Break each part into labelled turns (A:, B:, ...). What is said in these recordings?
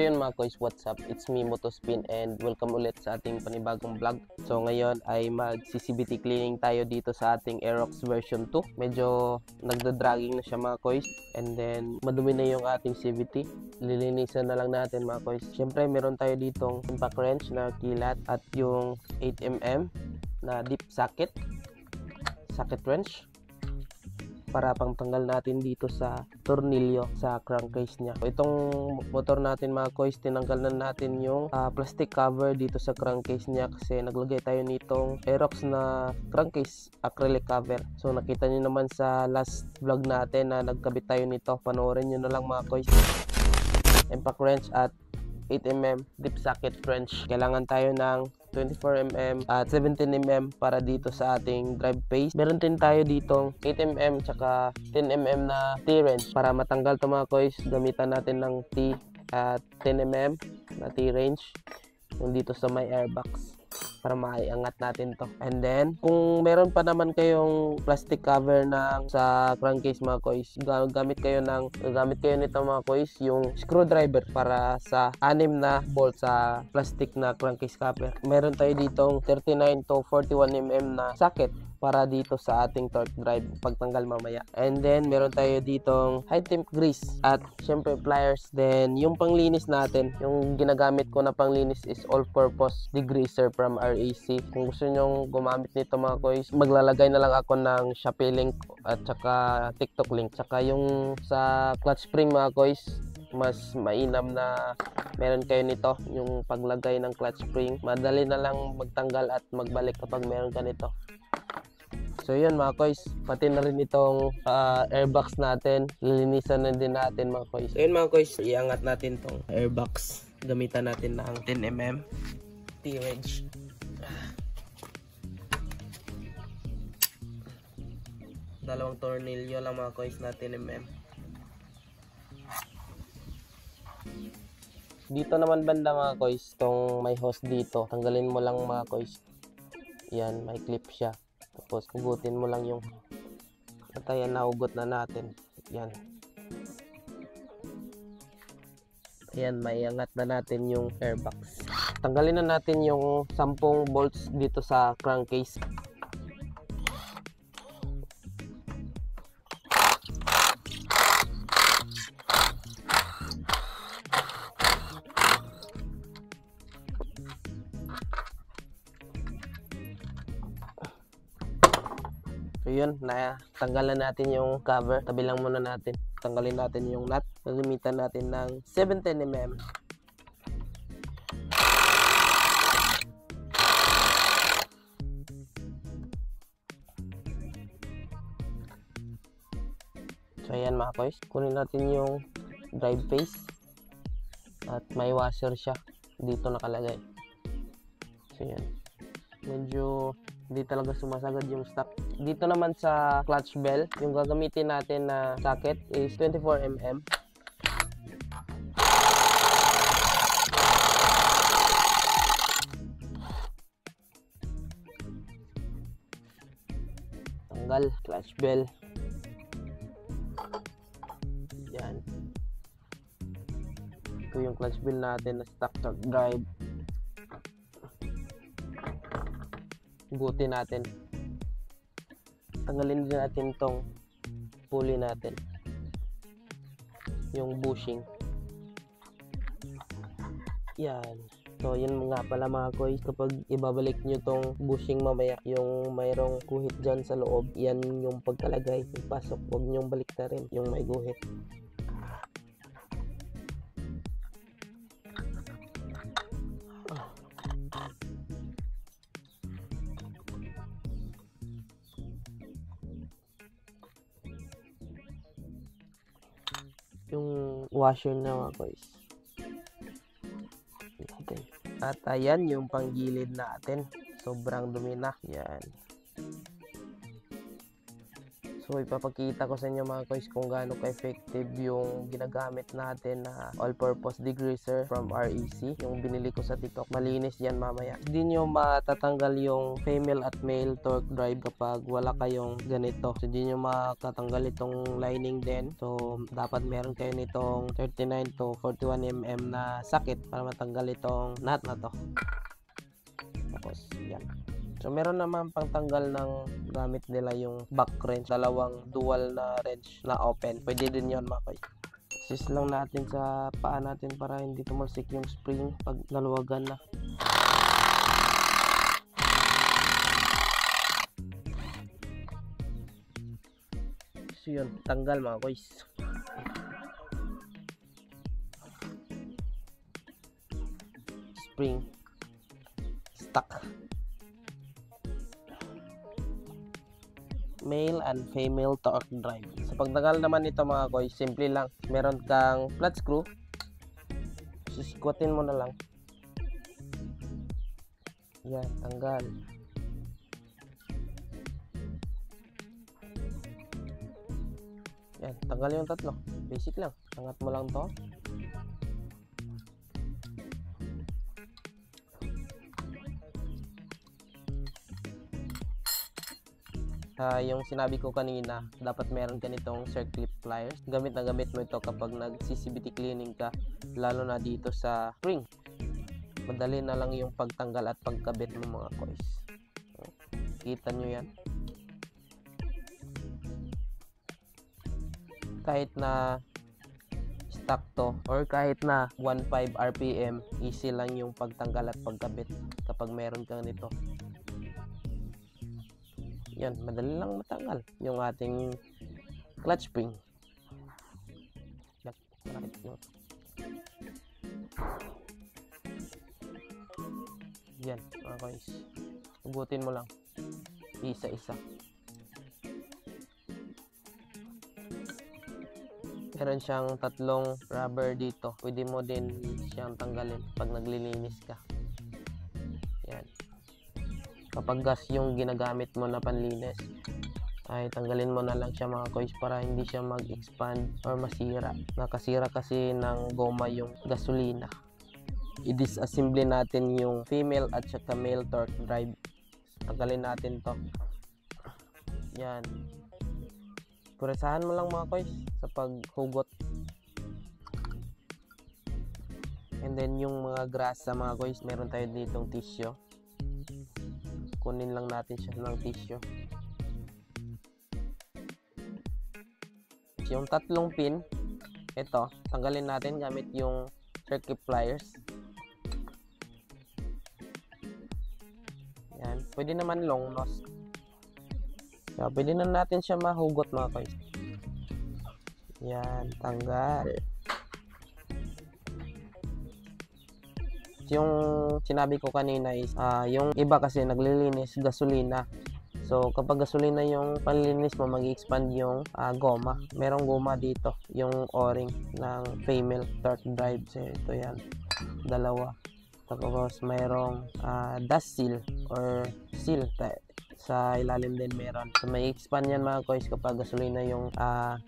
A: yun mga kois, what's up? It's me Motospin and welcome ulit sa ating panibagong vlog. So ngayon ay mag-CCVT cleaning tayo dito sa ating Aerox version 2. Medyo nagda-dragging na siya mga kois. And then madumi na yung ating CVT. Lilinisan na lang natin mga kois. Siyempre meron tayo ditong impact wrench na kilat at yung 8mm na deep socket wrench para pangtanggal natin dito sa tornilyo sa crankcase niya. Itong motor natin mga kois, tinanggal na natin yung plastic cover dito sa crankcase niya kasi naglagay tayo nitong Aerox na crankcase acrylic cover. So nakita niyo naman sa last vlog natin na nagkabit tayo nito. Panoorin niyo na lang mga kois. Impact wrench at 8mm deep socket wrench. Kailangan tayo ng 24mm at 17mm para dito sa ating drive face. Meron din tayo ditong 8mm tsaka 10mm na T-wrench. Para matanggal ito mga kois, gamitan natin ng T at 10mm na T-wrench yung dito sa may airbox para maiangat natin to. And then kung meron pa naman kayong plastic cover na sa crankcase mga kois, gamit kayo nito mga kois, yung screwdriver para sa 6 na bolt sa plastic na crankcase cover. Meron tayo ditong 39 to 41mm na socket para dito sa ating torque drive pagtanggal mamaya. And then meron tayo ditong high temp grease at syempre pliers. Then yung panglinis natin, yung ginagamit ko na panglinis is all purpose degreaser from RAC. Kung gusto nyong gumamit nito mga kois, maglalagay na lang ako ng Shopee link at saka TikTok link. Saka yung sa clutch spring mga kois, mas mainam na meron kayo nito. Yung paglagay ng clutch spring, madali na lang magtanggal at magbalik kapag meron ka nito. So yun mga kois, pati na rin itong airbox natin, lilinisan na din natin mga kois. So yun mga kois, iangat natin tong airbox. Gamitan natin ng 10mm T-wrench. Dalawang tornilyo lang mga kois na 10mm. Dito naman banda mga kois, tong may hose dito, tanggalin mo lang mga kois. Yan, may clip siya. Tapos hugutin mo lang yung ayan, nahugot na natin. Yan. Ayan, maiangat na natin yung airbox. Tanggalin na natin yung 10 bolts dito sa crankcase. So yun, tanggalan natin yung cover. Tabi lang muna natin. Tanggalin natin yung nut. Gagamitan natin ng 17mm. So ayan mga kois, kunin natin yung drive face. At may washer siya. Dito nakalagay. So yan. Medyo hindi talaga sumasagad yung stock. Dito naman sa clutch bell, yung gagamitin natin na socket is 24mm. Tanggal clutch bell. Yan. Ito yung clutch bell natin na stock drive. Hugutin natin. Tanggalin din natin tong pulley natin, yung bushing. Yan. So yun nga pala mga kois, kapag ibabalik nyo tong bushing mamaya, yung mayroong guhit dyan sa loob, yan yung pagkalagay, yung pasok. Huwag nyong balik na rin yung may guhit. Yung washer na mga kois. At ayan yung panggilid natin. Sobrang dumi na. Yan. So ipapakita ko sa inyo mga koys kung gaano ka-effective yung ginagamit natin na all-purpose degreaser from REC. Yung binili ko sa TikTok, malinis yan mamaya. Hindi nyo matatanggal yung female at male torque drive kapag wala kayong ganito. So hindi nyo matatanggal itong lining din. So dapat meron kayo nitong 39 to 41 mm na sakit para matanggal itong nut na to. Tapos yan. So meron naman pangtanggal ng gamit nila yung back wrench, dalawang dual na wrench na open. Pwede din yon mga koy. Sis lang natin sa paa natin para hindi tumalsik yung spring pag naluwagan na. So yun, tanggal mga koys. Spring stuck. Male and female torque drive. Sa pagtanggal naman nito mga koy, simple lang. Meron kang flat screw. Sisikwatin mo na lang. Yan, tanggal. Yan, tanggal yung tatlo. Basic lang. Angat mo lang to. Yung sinabi ko kanina, dapat meron ka nitong circlip pliers. Gamit na gamit mo ito kapag nag-CCVT cleaning ka, lalo na dito sa spring. Madali na lang yung pagtanggal at pagkabit mo mga koys. Kita nyo yan. Kahit na stock to or kahit na 1.5 RPM, easy lang yung pagtanggal at pagkabit kapag meron kang nito. Yan, madali lang matanggal yung ating clutch spring. Yan, mga guys. Ugutin mo lang. Isa-isa. Meron siyang tatlong rubber dito. Pwede mo din siyang tanggalin pag naglilinis ka. Yan. Kapag gas yung ginagamit mo na panlinis, ay tanggalin mo na lang siya mga koys para hindi siya mag-expand or masira. Nakasira kasi ng goma yung gasolina. I-disassemble natin yung female at saka male torque drive. Tanggalin natin to. Yan. Puresahan mo lang mga koys sa paghugot. And then yung mga grasa mga koys, meron tayo ditong tissue. Kunin lang natin siya ng tissue. Yung tatlong pin, ito, tanggalin natin gamit yung circuit pliers. Yan. Pwede naman long nose. So, pwede na natin siya mahugot mga koys. Yan, tanggal. Yung sinabi ko kanina is yung iba kasi naglilinis gasolina. So kapag gasolina yung panlinis mo, mag-expand yung goma. Merong goma dito, yung o-ring ng female torque drive. So ito yan, dalawa. Tapos mayroong dust seal or seal sa ilalim din meron. So may expand yan mga koys kapag gasolina yung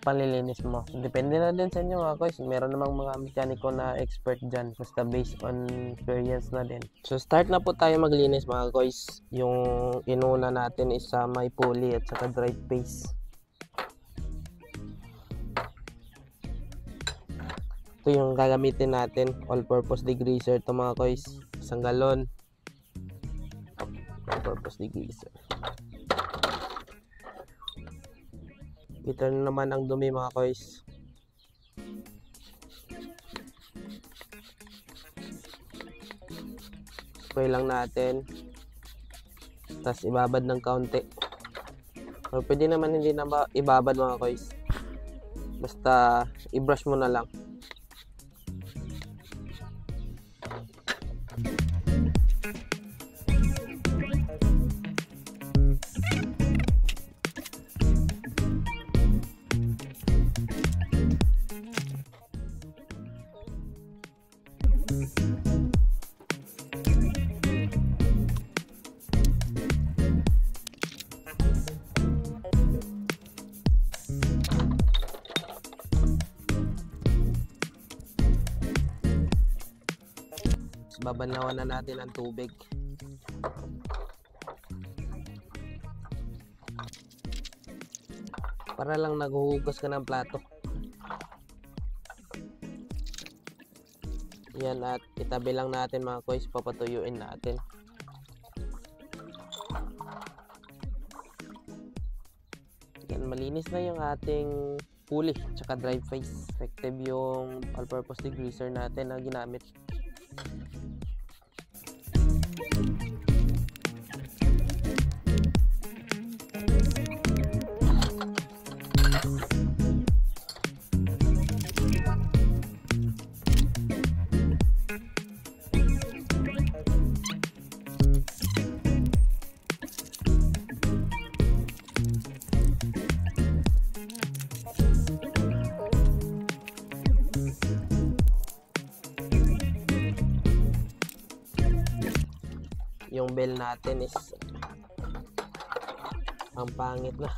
A: panlilinis mo. Depende na din sa inyo mga koys. Meron namang mga mekaniko na expert dyan. Basta based on experience na din. So start na po tayo maglinis mga koys. Yung inuna natin is may pulley at saka drive face. Ito yung gagamitin natin. All-purpose degreaser ito mga koys. Isang galon. All-purpose degreaser. Ito naman ang dumi mga koys. Spray lang natin. Tapos ibabad ng kaunti. O pwede naman hindi na ibabad mga koys. Basta i-brush mo na lang. Babanlawan na natin ang tubig. Para lang naghuhugas ka ng plato. Yan, at itabi lang natin mga koys, papatuyuin natin. Yan, malinis na yung ating pulley tsaka drive face. Effective yung all-purpose degreaser natin na ginamit. Yung bell natin is ang pangit na.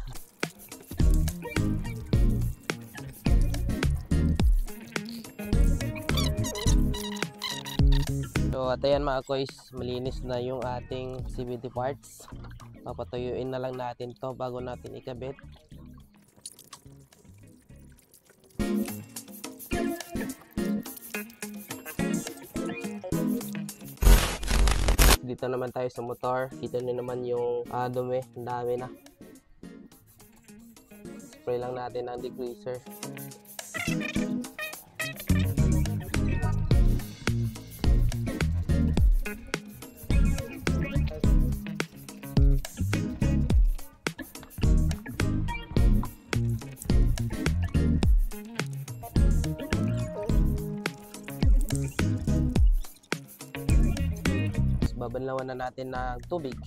A: So at ayan mga koys, malinis na yung ating CVT parts. Papatuyuin na lang natin to bago natin ikabit. Dito naman tayo sa motor. Kita nyo naman yung dumi. Ang dami na. Spray lang natin ang degreaser. Babanlawan na natin ng tubig.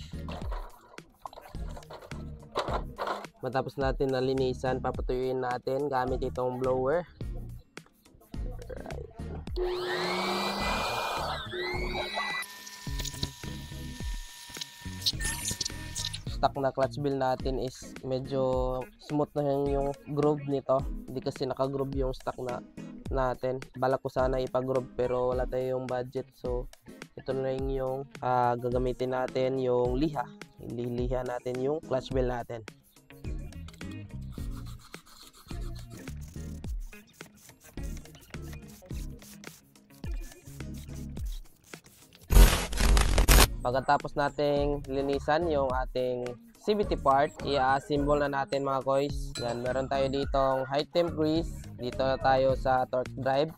A: Matapos natin nalinisan, papatuyuin natin gamit itong blower. Right. Stock na clutch bill natin is medyo smooth na yung groove nito. Hindi kasi naka-groove yung stock na natin. Balak ko sana ipag-groove pero wala tayong budget, so ito na rin yung gagamitin natin, yung liha. Ililiha natin yung clutch bell natin. Pagkatapos nating linisan yung ating CVT part, i-assemble na natin mga koys. Yan, meron tayo ditong high temp grease. Dito na tayo sa torque drive.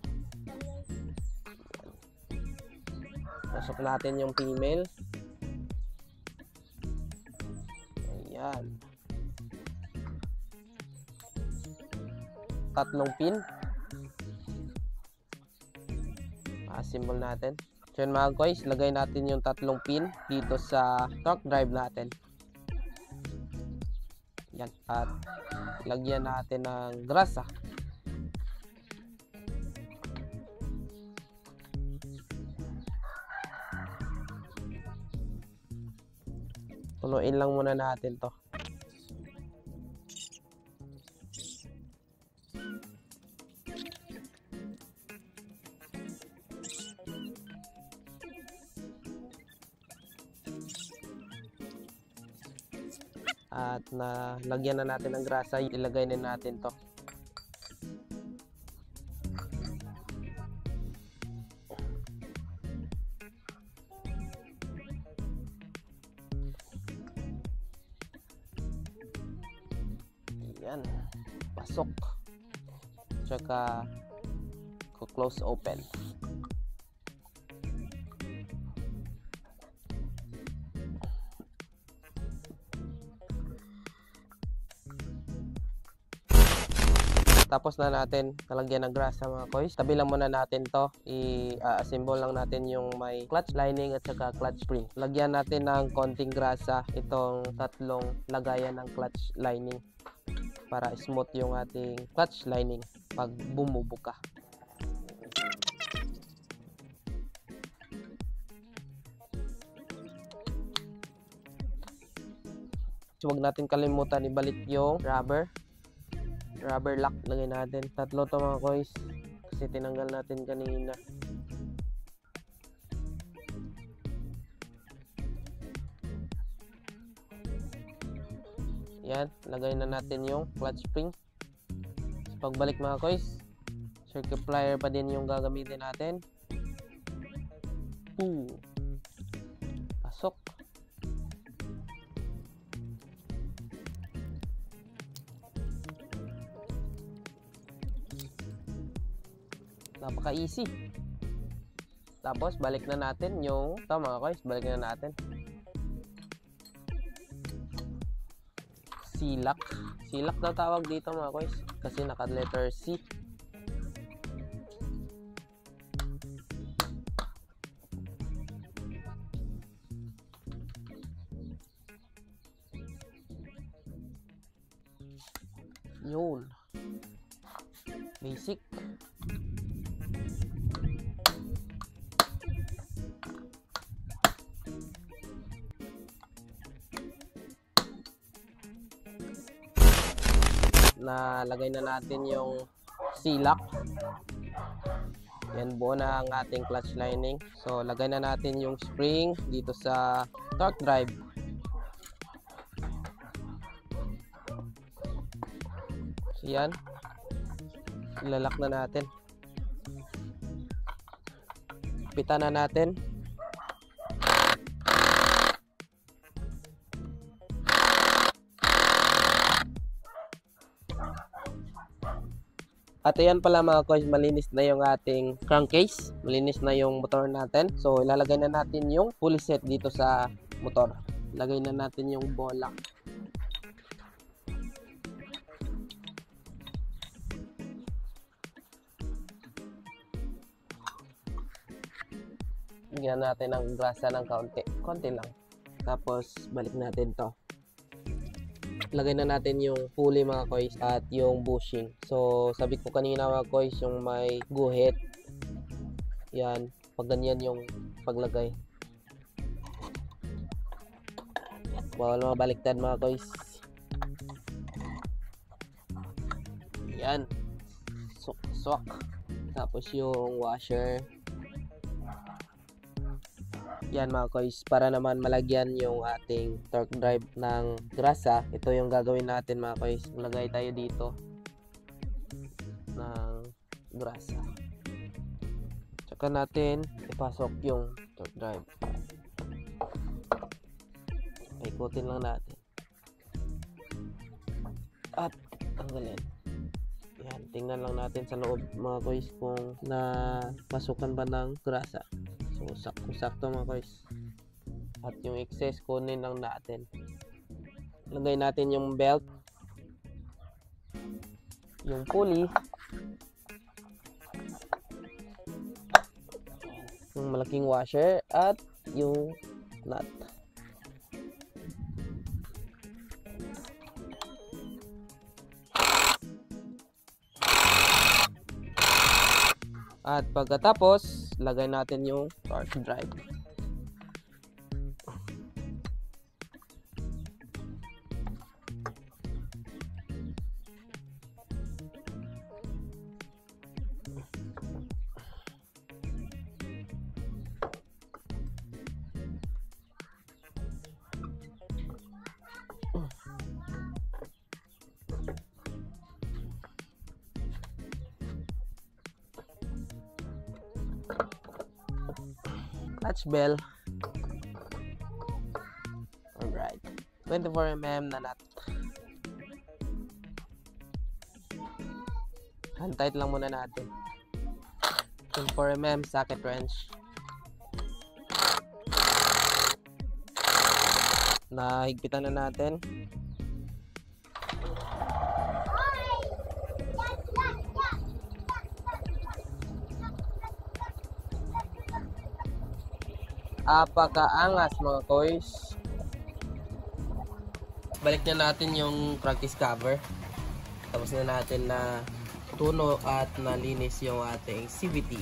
A: Pasok natin yung female. Ayan. 3 pin. Assemble natin. So yun mga guys, lagay natin yung 3 pin dito sa torque drive natin. Yan. At lagyan natin ng grasa. Tunuin lang muna natin to. At lagyan na natin ng grasa, ilagay na natin to. Yan, pasok. Tsaka close open. Tapos na natin nalagyan ng grasa mga koys. Tabi lang muna natin to. I-assemble lang natin yung may clutch lining at saka clutch spring. Lagyan natin ng konting grasa itong 3 lagayan ng clutch lining para smooth yung ating clutch lining pag bumubuka. So, huwag natin kalimutan ibalik yung rubber lock. Lagay natin 3 to mga koys kasi tinanggal natin kanina. Yan, lagay na natin yung clutch spring. So, pagbalik mga koys, circuit plier pa din yung gagamitin natin. Pasok. Napaka-easy. Tapos, balik na natin yung, ito mga koys, balik na natin. Silak. Silak daw tawag dito mga koys, kasi naka-letter C. Yun. Basic. Nalagay na natin yung silak. Yan, buo na ang ating clutch lining. So, lagay na natin yung spring dito sa torque drive. So, yan. Ilalak na natin. Pitan na natin. At ayan pala mga koys, malinis na yung ating crankcase. Malinis na yung motor natin. So, ilalagay na natin yung pulley set dito sa motor. Lagay na natin yung bola. Lagyan natin ng grasa ng kaunti. Konti lang. Tapos, balik natin to. Lagay na natin yung pulley mga koys at yung bushing. So, sabi ko kanina mga koys, yung may guhit. Yan, pag ganyan yung paglagay. Bawal mabaliktad mga koys. Yan. Swak. Tapos yung washer. Yan mga koys, para naman malagyan yung ating torque drive ng grasa, ito yung gagawin natin mga koys. Lagay tayo dito ng grasa. Tsaka natin ipasok yung torque drive. Ikutin lang natin. At tanggalin. Yan, tingnan lang natin sa loob mga koys kung napasukan ba ng grasa. So, sakto mga koys. At yung excess, kunin lang natin. Lagay natin yung belt, yung pulley, yung malaking washer, at yung nut. At pagkatapos, lagay natin yung torque drive. Clutch bell. Alright. 24mm na nut. Hand tight lang muna natin. 24mm socket wrench. Nahigpitan na natin. Apakaangas mga koys. Balik na natin yung practice cover. Tapos na natin na tuno at nalinis yung ating CVT.